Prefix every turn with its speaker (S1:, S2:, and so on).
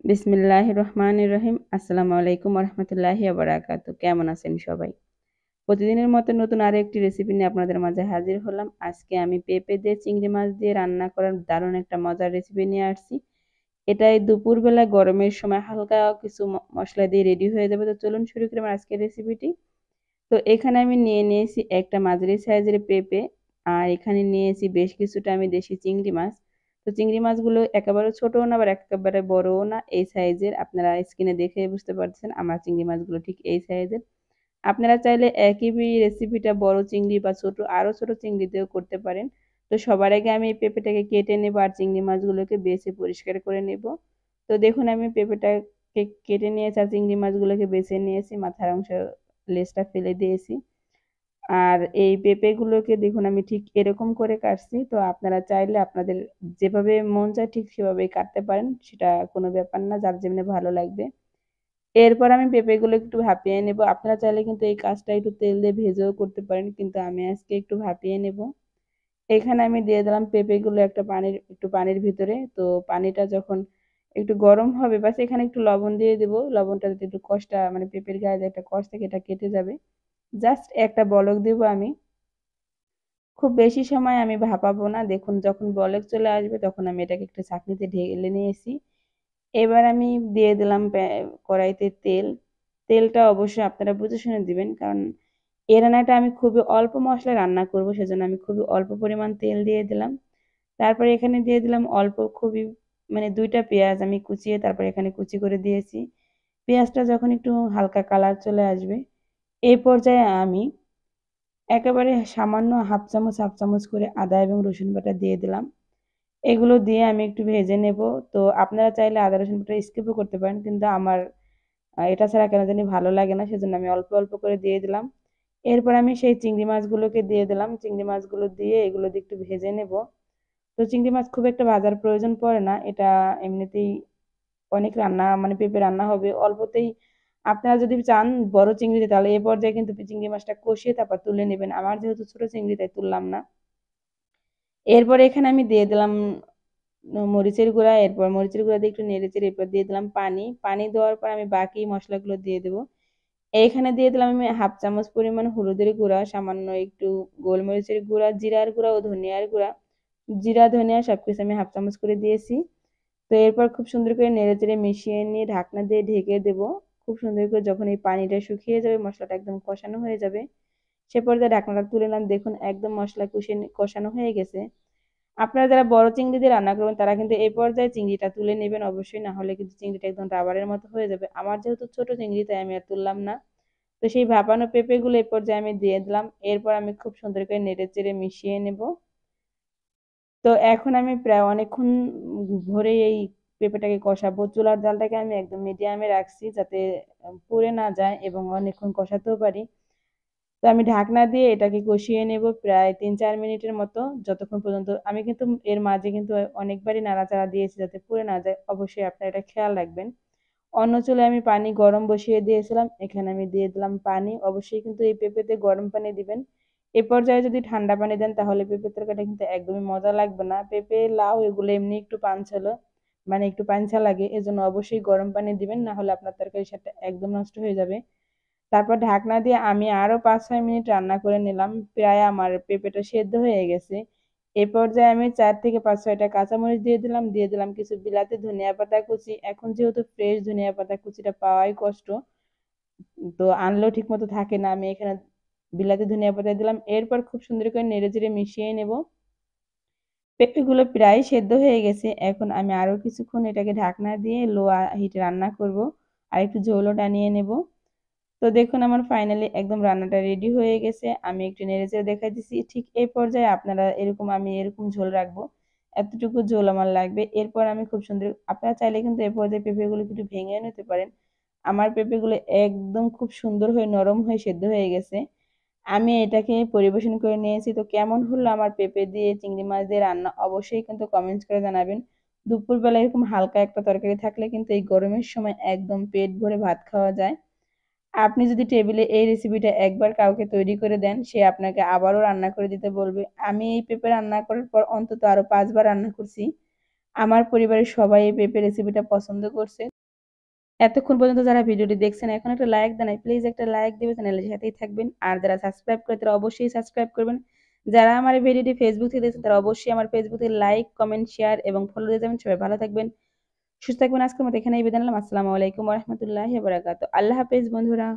S1: বিসমিল্লাহির রহমানির রহিম। আসসালামু আলাইকুম রহমতুল্লাহি বারাকাতু। কেমন আছেন সবাই? প্রতিদিনের মতো নতুন আরো একটি রেসিপি নিয়ে আপনাদের মাঝে হাজির হলাম। আজকে আমি পেঁপে দিয়ে চিংড়ি মাছ দিয়ে রান্না করার দারুণ একটা মজার রেসিপি নিয়ে আসছি। এটাই দুপুরবেলা গরমের সময় হালকা কিছু মশলা দিয়ে রেডি হয়ে যাবে। তো চলুন শুরু করি আমার আজকের রেসিপিটি। তো এখানে আমি নিয়ে নিয়েছি একটা মাঝারি সাইজের পেঁপে, আর এখানে নিয়েছি বেশ কিছুটা আমি দেশি চিংড়ি মাছ। তো চিংড়ি মাছগুলো একেবারে ছোটও না আবার একেবারে বড়ও না, এই সাইজের। আপনারা স্ক্রিনে দেখে বুঝতে পারছেন আমার চিংড়ি মাছগুলো ঠিক এই সাইজের। আপনারা চাইলে একই রেসিপিটা বড় চিংড়ি বা আরো ছোট চিংড়ি দিয়েও করতে পারেন। তো সবার আগে আমি এই পেঁপেটাকে কেটে নেব আর চিংড়ি মাছগুলোকে বেছে পরিষ্কার করে নেব। তো দেখুন আমি পেঁপেটাকে কেটে নিয়েছি আর চিংড়ি মাছগুলোকে বেছে নিয়েছি, মাথার অংশ লেজটা ফেলে দিয়েছি। আর এই পেঁপেগুলোকে দেখুন আমি ঠিক এরকম করে কাটছি। তো আপনারা চাইলে আপনাদের যেভাবে মন চায় ঠিক সেভাবেই কাটতে পারেন, সেটা কোনো ব্যাপার না, যার যেমনি ভালো লাগবে। এরপর আমি পেঁপেগুলো একটু ভাপিয়ে নেব। আপনারা চাইলে কিন্তু এই কাজটা একটু তেল দিয়ে ভেজেও করতে পারেন, কিন্তু আমি আজকে একটু ভাপিয়ে নেব। এখানে আমি দিয়ে দিলাম পেঁপেগুলো একটু পানির ভিতরে। তো পানিটা যখন একটু গরম হবে, বাস এখানে একটু লবণ দিয়ে দেবো। লবণটা যাতে একটু কষটা মানে পেঁপের গায়ে যে একটা কষ থাকে এটা কেটে যাবে। জাস্ট একটা বলক দেব আমি। খুব বেশি সময় আমি ভাপাবো না। দেখুন যখন বলক চলে আসবে তখন আমি এটাকে একটা ছাঁকনিতে ঢেলে নিয়েছি। এবার আমি দিয়ে দিলাম কড়াইতে তেল। তেলটা অবশ্যই আপনারা বুঝে শুনে দিবেন, কারণ এই রান্নাটা আমি খুবই অল্প মশলায় রান্না করব, সেজন্য আমি খুবই অল্প পরিমাণ তেল দিয়ে দিলাম। তারপরে এখানে দিয়ে দিলাম অল্প খুবই মানে ২টা পেঁয়াজ আমি কুচিয়ে তারপরে এখানে কুচি করে দিয়েছি। পেঁয়াজটা যখন একটু হালকা কালার চলে আসবে, এই পর্যায়ে আমি একেবারে সামান্য হাফ চামচ করে আদা এবং রসুন বাটা দিয়ে দিলাম। এগুলো দিয়ে আমি একটু ভেজে নেব। তো আপনারা চাইলে আদা রসুন বাটা স্কিপও করতে পারেন, কিন্তু আমার এটা ছাড়া কেন জানি ভালো লাগে না, সেজন্য আমি অল্প অল্প করে দিয়ে দিলাম। এরপর আমি সেই চিংড়ি মাছগুলোকে দিয়ে দিলাম। চিংড়ি মাছগুলো দিয়ে এগুলো দিয়ে একটু ভেজে নেব। তো চিংড়ি মাছ খুব একটা ভাজার প্রয়োজন পড়ে না, এটা এমনিতেই অনেক রান্না মানে পেঁপে রান্না হবে অল্পতেই। আপনারা যদি চান বড় চিংড়িতে তাহলে এ পর্যায়ে কিন্তু চিংড়ি মাছটা কষিয়ে তারপর তুলে নেবেন। আমার যেহেতু ছোট চিংড়ি তাই তুললাম না। এরপরে এখানে আমি দিয়ে দিলাম মরিচের গুঁড়া। এরপর মরিচের গুঁড়া দিয়ে একটু নেড়েচেড়ে এরপর দিয়ে দিলাম পানি। পানি দেওয়ার পর আমি বাকি মশলাগুলো দিয়ে দেবো। এইখানে দিয়ে দিলাম আমি হাফ চামচ পরিমাণ হলুদের গুঁড়া, সামান্য একটু গোলমরিচের গুঁড়া, জিরার গুঁড়া ও ধনিয়ার গুঁড়া। জিরা ধনিয়া সবকিছু আমি হাফ চামচ করে দিয়েছি। তো এরপর খুব সুন্দর করে নেড়েচেড়ে মিশিয়ে নিয়ে ঢাকনা দিয়ে ঢেকে দেব। খুব সুন্দর করে যখন এই পানিটা শুকিয়ে যাবে, মশলাটা একদম কষানো হয়ে যাবে, সে পর্যায়ে ঢাকনাটা তুলে নিলাম। দেখুন একদম মশলা কষানো হয়ে গেছে। আপনারা যারা বড় চিংড়ি দিয়ে রান্না করবেন তারা কিন্তু এই পর্যায়ে চিংড়িটা তুলে নেবেন অবশ্যই, না হলে কিন্তু চিংড়িটা একদম রাবারের মতো হয়ে যাবে। আমার যেহেতু ছোট চিংড়ি তাই আমি আর তুললাম না। তো সেই ভাপানো পেঁপেগুলো এই পর্যায়ে আমি দিয়ে দিলাম। এরপর আমি খুব সুন্দর করে নেড়েচেড়ে মিশিয়ে নেব। তো এখন আমি প্রায় অনেকক্ষণ ধরে এই পেঁপেটাকে কষাবো। চুলার জালটাকে আমি একদম মিডিয়ামে রাখছি যাতে পুড়ে না যায় এবং অনেকক্ষণ কষাতেও পারি। তো আমি ঢাকনা দিয়ে এটাকে কষিয়ে নেব প্রায় ৩-৪ মিনিটের মতো, যতক্ষণ পর্যন্ত আমি কিন্তু এর মাঝে কিন্তু অনেকবারই নাড়াচাড়া দিয়েছি যাতে পুড়ে না যায়। অবশ্যই আপনারা এটা খেয়াল রাখবেন। অন্য চুলায় আমি পানি গরম বসিয়ে দিয়েছিলাম, এখানে আমি দিয়ে দিলাম পানি। অবশ্যই কিন্তু এই পেঁপেতে গরম পানি দিবেন। এ পর্যায়ে যদি ঠান্ডা পানি দেন তাহলে পেঁপের তরকারিটা কিন্তু একদমই মজা লাগবে না। পেঁপে লাউ এগুলো এমনি একটু পানচালো মানে একটু পানচা লাগে, এজন্য অবশ্যই গরম পানি দিবেন, না হলে আপনার তরকারির স্বাদটা একদম নষ্ট হয়ে যাবে। তারপর ঢাকনা দিয়ে আমি আরো ৫-৬ মিনিট রান্না করে নিলাম। প্রায় আমার পেঁপেটা সেদ্ধ হয়ে গেছে। এ পর্যায়ে আমি ৪ থেকে ৫-৬টা কাঁচামরিচ দিয়ে দিলাম কিছু বিলাতি ধনিয়া পাতা কুচি। এখন যেহেতু ফ্রেশ ধনিয়া পাতা কুচিটা পাওয়াই কষ্ট, তো আনলেও ঠিক মতো থাকে না, আমি এখানে বিলাতি ধনিয়া পাতা দিলাম। এরপর খুব সুন্দর করে নেড়েচেড়ে মিশিয়ে নেব। পেঁপেগুলো প্রায় সেদ্ধ হয়ে গেছে। এখন আমি আরো কিছুক্ষণ এটাকে ঢাকনা দিয়ে লো হিটে রান্না করব আর একটু ঝোলও টানিয়ে নেব। তো দেখুন আমার ফাইনালি একদম রান্নাটা রেডি হয়ে গেছে। আমি একটু নেড়েচেড়ে দেখাই দিচ্ছি। ঠিক এই পর্যায়ে আপনারা আমি এরকম ঝোল রাখবো। এতটুকু ঝোল আমার লাগবে। এরপর আমি খুব সুন্দর, আপনারা চাইলে কিন্তু এই পর্যায়ে পেঁপেগুলো একটু ভেঙে নিতে পারেন। আমার পেঁপেগুলো একদম খুব সুন্দর হয়ে নরম হয়ে সেদ্ধ হয়ে গেছে। আমি এটাকে পরিবেশন করে নিয়েছি। তো কেমন হলো আমার পেঁপে দিয়ে চিংড়ি মাছ দিয়ে রান্না অবশ্যই কিন্তু কমেন্টস করে জানাবেন। দুপুরবেলা এরকম হালকা একটা তরকারি থাকলে কিন্তু এই গরমের সময় একদম পেট ভরে ভাত খাওয়া যায়। আপনি যদি টেবিলে এই রেসিপিটা একবার কাউকে তৈরি করে দেন, সে আপনাকে আবারও রান্না করে দিতে বলবে। আমি এই পেঁপে রান্না করার পর অন্তত আরো ৫ বার রান্না করছি। আমার পরিবারের সবাই এই পেঁপে রেসিপিটা পছন্দ করছে। এতক্ষণ পর্যন্ত যারা ভিডিওটি দেখছেন এখন একটা লাইক দেন নাই, প্লিজ একটা লাইক দিবেন, চ্যানেলের সাথেই থাকবেন। আর যারা সাবস্ক্রাইব করে তারা অবশ্যই সাবস্ক্রাইব করবেন। যারা আমার এই ভিডিওটি ফেসবুক থেকে দেখছেন তারা অবশ্যই আমার ফেসবুকে লাইক, কমেন্ট, শেয়ার এবং ফলো দিয়ে যাবেন। সবাই ভালো থাকবেন, সুস্থ থাকবেন। আজকের মতো এখানেই বিদায় নিলাম। আসসালামু আলাইকুম ওয়া রাহমাতুল্লাহি ওয়া বারাকাতুহু। আল্লাহ হাফেজ বন্ধুরা।